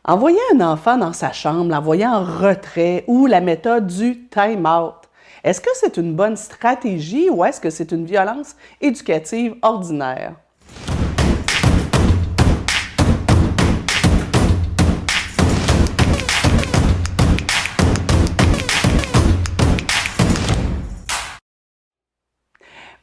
Envoyer un enfant dans sa chambre, l'envoyer en retrait ou la méthode du time-out, est-ce que c'est une bonne stratégie ou est-ce que c'est une violence éducative ordinaire?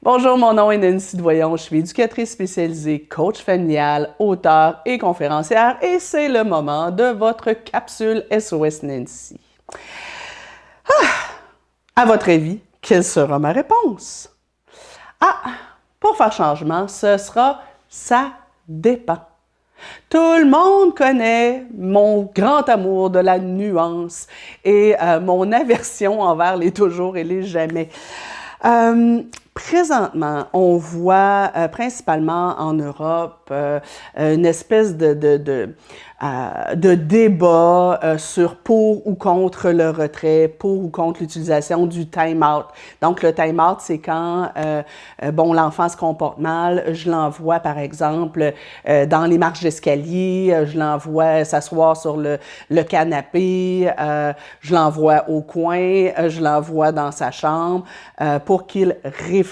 Bonjour, mon nom est Nancy Doyon, je suis éducatrice spécialisée, coach familial, auteure et conférencière et c'est le moment de votre capsule SOS Nancy. À votre avis, quelle sera ma réponse? Pour faire changement, ce sera « ça dépend ». Tout le monde connaît mon grand amour de la nuance et mon aversion envers les toujours et les jamais. Présentement, on voit principalement en Europe une espèce de débat sur pour ou contre le retrait, pour ou contre l'utilisation du time-out. Donc, le time-out, c'est quand l'enfant se comporte mal, je l'envoie, par exemple, dans les marches d'escalier, je l'envoie s'asseoir sur le canapé, je l'envoie au coin, je l'envoie dans sa chambre pour qu'il réfléchisse.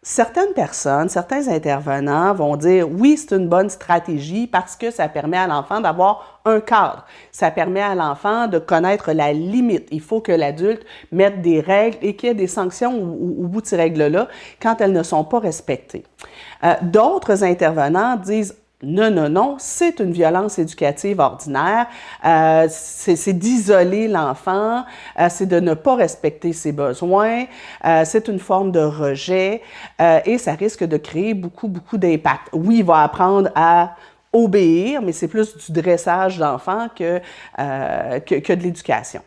Certaines personnes, certains intervenants vont dire oui, c'est une bonne stratégie parce que ça permet à l'enfant d'avoir un cadre. Ça permet à l'enfant de connaître la limite. Il faut que l'adulte mette des règles et qu'il y ait des sanctions au bout de ces règles-là quand elles ne sont pas respectées. D'autres intervenants disent non, non, non, c'est une violence éducative ordinaire, c'est d'isoler l'enfant, c'est de ne pas respecter ses besoins, c'est une forme de rejet et ça risque de créer beaucoup d'impact. Oui, il va apprendre à obéir, mais c'est plus du dressage d'enfant que de l'éducation.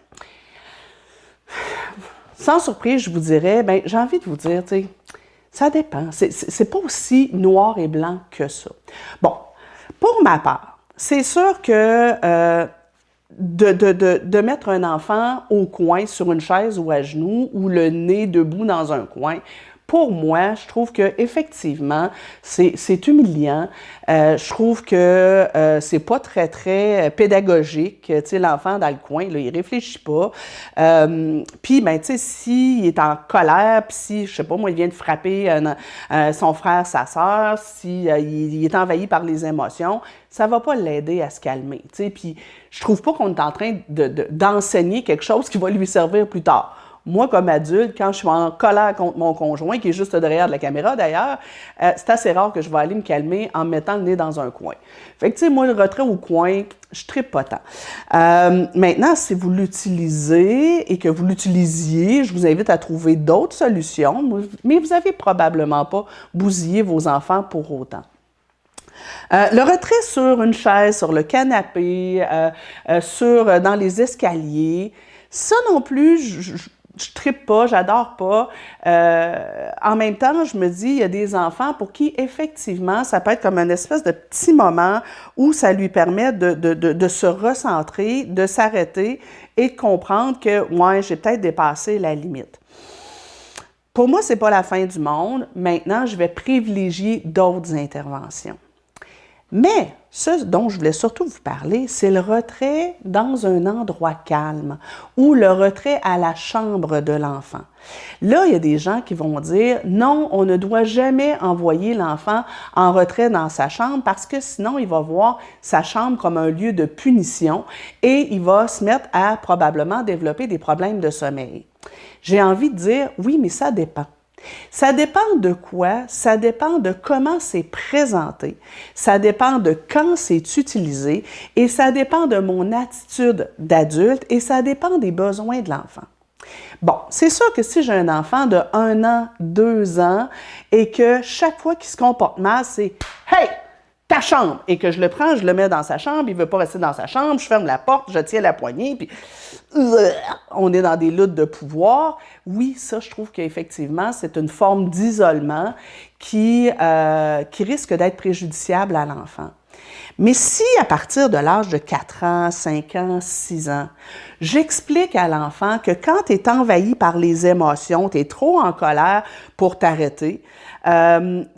Sans surprise, je vous dirais, j'ai envie de vous dire, tu sais, ça dépend. C'est pas aussi noir et blanc que ça. Bon, pour ma part, c'est sûr que de mettre un enfant au coin sur une chaise ou à genoux ou le nez debout dans un coin, pour moi, je trouve que effectivement, c'est humiliant. Je trouve que c'est pas très pédagogique. Tu sais, l'enfant dans le coin, là, il réfléchit pas. Puis, tu sais, s'il est en colère, puis si, je sais pas, moi, il vient de frapper son frère, sa sœur, si il est envahi par les émotions, ça va pas l'aider à se calmer. Tu sais, puis je trouve pas qu'on est en train d'enseigner quelque chose qui va lui servir plus tard. Moi, comme adulte, quand je suis en colère contre mon conjoint, qui est juste derrière de la caméra d'ailleurs, c'est assez rare que je vais aller me calmer en me mettant le nez dans un coin. Fait que, tu sais, moi, le retrait au coin, je trippe pas tant. Maintenant, si vous l'utilisez et que vous l'utilisiez, je vous invite à trouver d'autres solutions, mais vous n'avez probablement pas bousillé vos enfants pour autant. Le retrait sur une chaise, sur le canapé, dans les escaliers, ça non plus, je trippe pas, j'adore pas. En même temps, je me dis, il y a des enfants pour qui, effectivement, ça peut être comme une espèce de petit moment où ça lui permet de se recentrer, de s'arrêter et de comprendre que, ouais, j'ai peut-être dépassé la limite. Pour moi, c'est pas la fin du monde. Maintenant, je vais privilégier d'autres interventions. Mais ce dont je voulais surtout vous parler, c'est le retrait dans un endroit calme ou le retrait à la chambre de l'enfant. Là, il y a des gens qui vont dire non, on ne doit jamais envoyer l'enfant en retrait dans sa chambre parce que sinon, il va voir sa chambre comme un lieu de punition et il va se mettre à probablement développer des problèmes de sommeil. J'ai envie de dire oui, mais ça dépend. Ça dépend de quoi? Ça dépend de comment c'est présenté, ça dépend de quand c'est utilisé et ça dépend de mon attitude d'adulte et ça dépend des besoins de l'enfant. Bon, c'est sûr que si j'ai un enfant de 1 an, 2 ans et que chaque fois qu'il se comporte mal, c'est « Hey! Ta chambre! » et que je le prends, je le mets dans sa chambre, il ne veut pas rester dans sa chambre, je ferme la porte, je tiens la poignée, puis on est dans des luttes de pouvoir. Oui, ça, je trouve qu'effectivement, c'est une forme d'isolement qui risque d'être préjudiciable à l'enfant. Mais si, à partir de l'âge de 4 ans, 5 ans, 6 ans, j'explique à l'enfant que quand tu es envahi par les émotions, tu es trop en colère pour t'arrêter,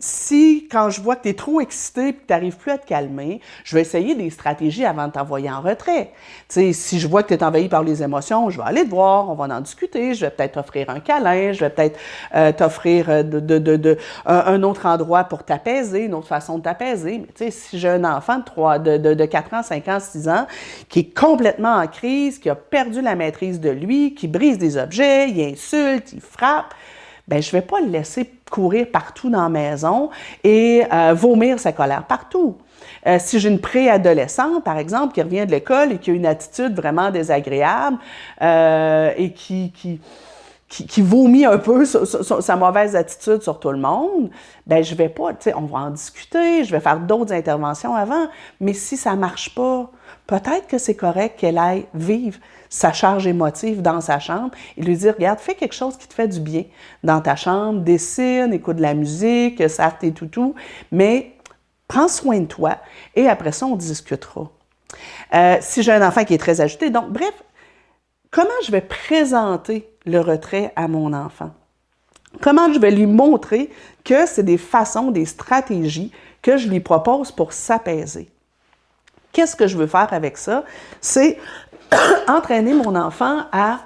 Si, quand je vois que tu es trop excité et que tu n'arrives plus à te calmer, je vais essayer des stratégies avant de t'envoyer en retrait. Tu sais, si je vois que tu es envahi par les émotions, je vais aller te voir, on va en discuter, je vais peut-être t'offrir un câlin, je vais peut-être t'offrir un autre endroit pour t'apaiser, une autre façon de t'apaiser. Mais tu sais, si j'ai un enfant de 4 ans, 5 ans, 6 ans, qui est complètement en crise, qui a perdu la maîtrise de lui, qui brise des objets, il insulte, il frappe, ben je ne vais pas le laisser courir partout dans la maison et vomir sa colère partout. Si j'ai une préadolescente, par exemple, qui revient de l'école et qui a une attitude vraiment désagréable et qui vomit un peu sa mauvaise attitude sur tout le monde, ben je vais pas, tu sais, on va en discuter, je vais faire d'autres interventions avant, mais si ça marche pas, peut-être que c'est correct qu'elle aille vivre sa charge émotive dans sa chambre et lui dire, regarde, fais quelque chose qui te fait du bien dans ta chambre, dessine, écoute de la musique, serre tes toutous, mais prends soin de toi et après ça, on discutera. Si j'ai un enfant qui est très agité, donc bref, comment je vais présenter le retrait à mon enfant? Comment je vais lui montrer que c'est des façons, des stratégies que je lui propose pour s'apaiser? Qu'est-ce que je veux faire avec ça? C'est entraîner mon enfant à,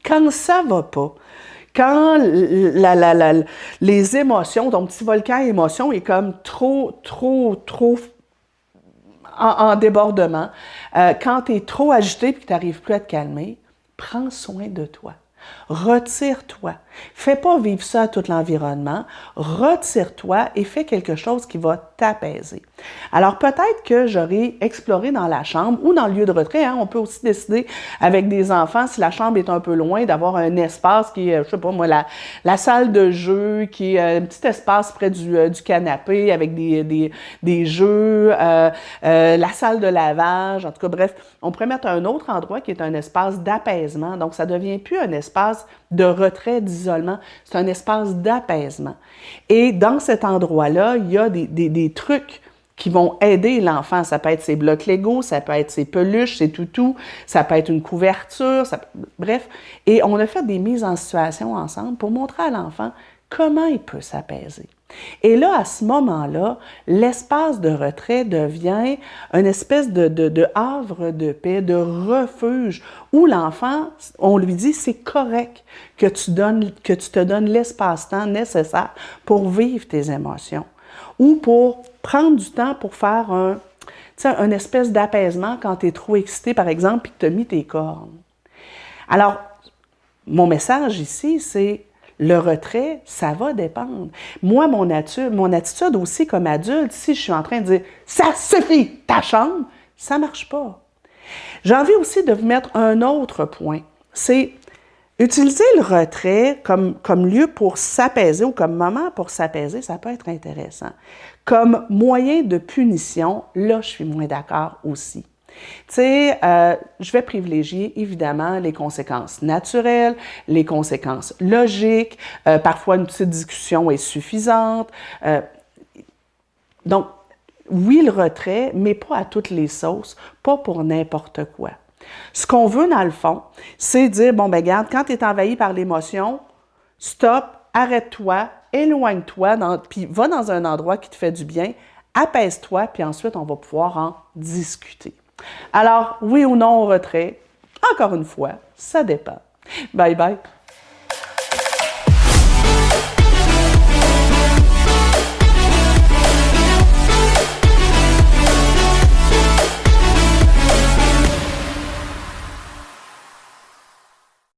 quand ça va pas, quand les émotions, ton petit volcan émotion est comme trop en débordement, quand tu es trop agité et que tu n'arrives plus à te calmer, prends soin de toi. Retire-toi. Fais pas vivre ça à tout l'environnement. Retire-toi et fais quelque chose qui va t'apaiser. Alors, peut-être que j'aurais exploré dans la chambre ou dans le lieu de retrait. Hein, on peut aussi décider avec des enfants, si la chambre est un peu loin, d'avoir un espace qui est, je sais pas moi, la salle de jeu, qui est un petit espace près du canapé avec des jeux, la salle de lavage. En tout cas, bref, on pourrait mettre un autre endroit qui est un espace d'apaisement. Donc, ça ne devient plus un espace de retrait, d'isolement. C'est un espace d'apaisement. Et dans cet endroit-là, il y a des trucs qui vont aider l'enfant. Ça peut être ses blocs Lego, ça peut être ses peluches, ses toutous, ça peut être une couverture, bref. Et on a fait des mises en situation ensemble pour montrer à l'enfant comment il peut s'apaiser. Et là, à ce moment-là, l'espace de retrait devient une espèce de havre de paix, de refuge, où l'enfant, on lui dit, c'est correct que tu te donnes l'espace-temps nécessaire pour vivre tes émotions, ou pour prendre du temps pour faire un espèce d'apaisement quand tu es trop excité, par exemple, et que tu as mis tes cornes. Alors, mon message ici, c'est le retrait, ça va dépendre. Moi, mon attitude aussi comme adulte, si je suis en train de dire « ça suffit, ta chambre », ça ne marche pas. J'ai envie aussi de vous mettre un autre point, c'est utiliser le retrait comme lieu pour s'apaiser ou comme moment pour s'apaiser, ça peut être intéressant. Comme moyen de punition, là, je suis moins d'accord aussi. Tu sais, je vais privilégier évidemment les conséquences naturelles, les conséquences logiques, parfois une petite discussion est suffisante. Donc, oui, le retrait, mais pas à toutes les sauces, pas pour n'importe quoi. Ce qu'on veut dans le fond, c'est dire, bon, ben regarde, quand tu es envahi par l'émotion, stop, arrête-toi, éloigne-toi, puis va dans un endroit qui te fait du bien, apaise-toi, puis ensuite on va pouvoir en discuter. Alors, oui ou non au retrait? Encore une fois, ça dépend. Bye bye!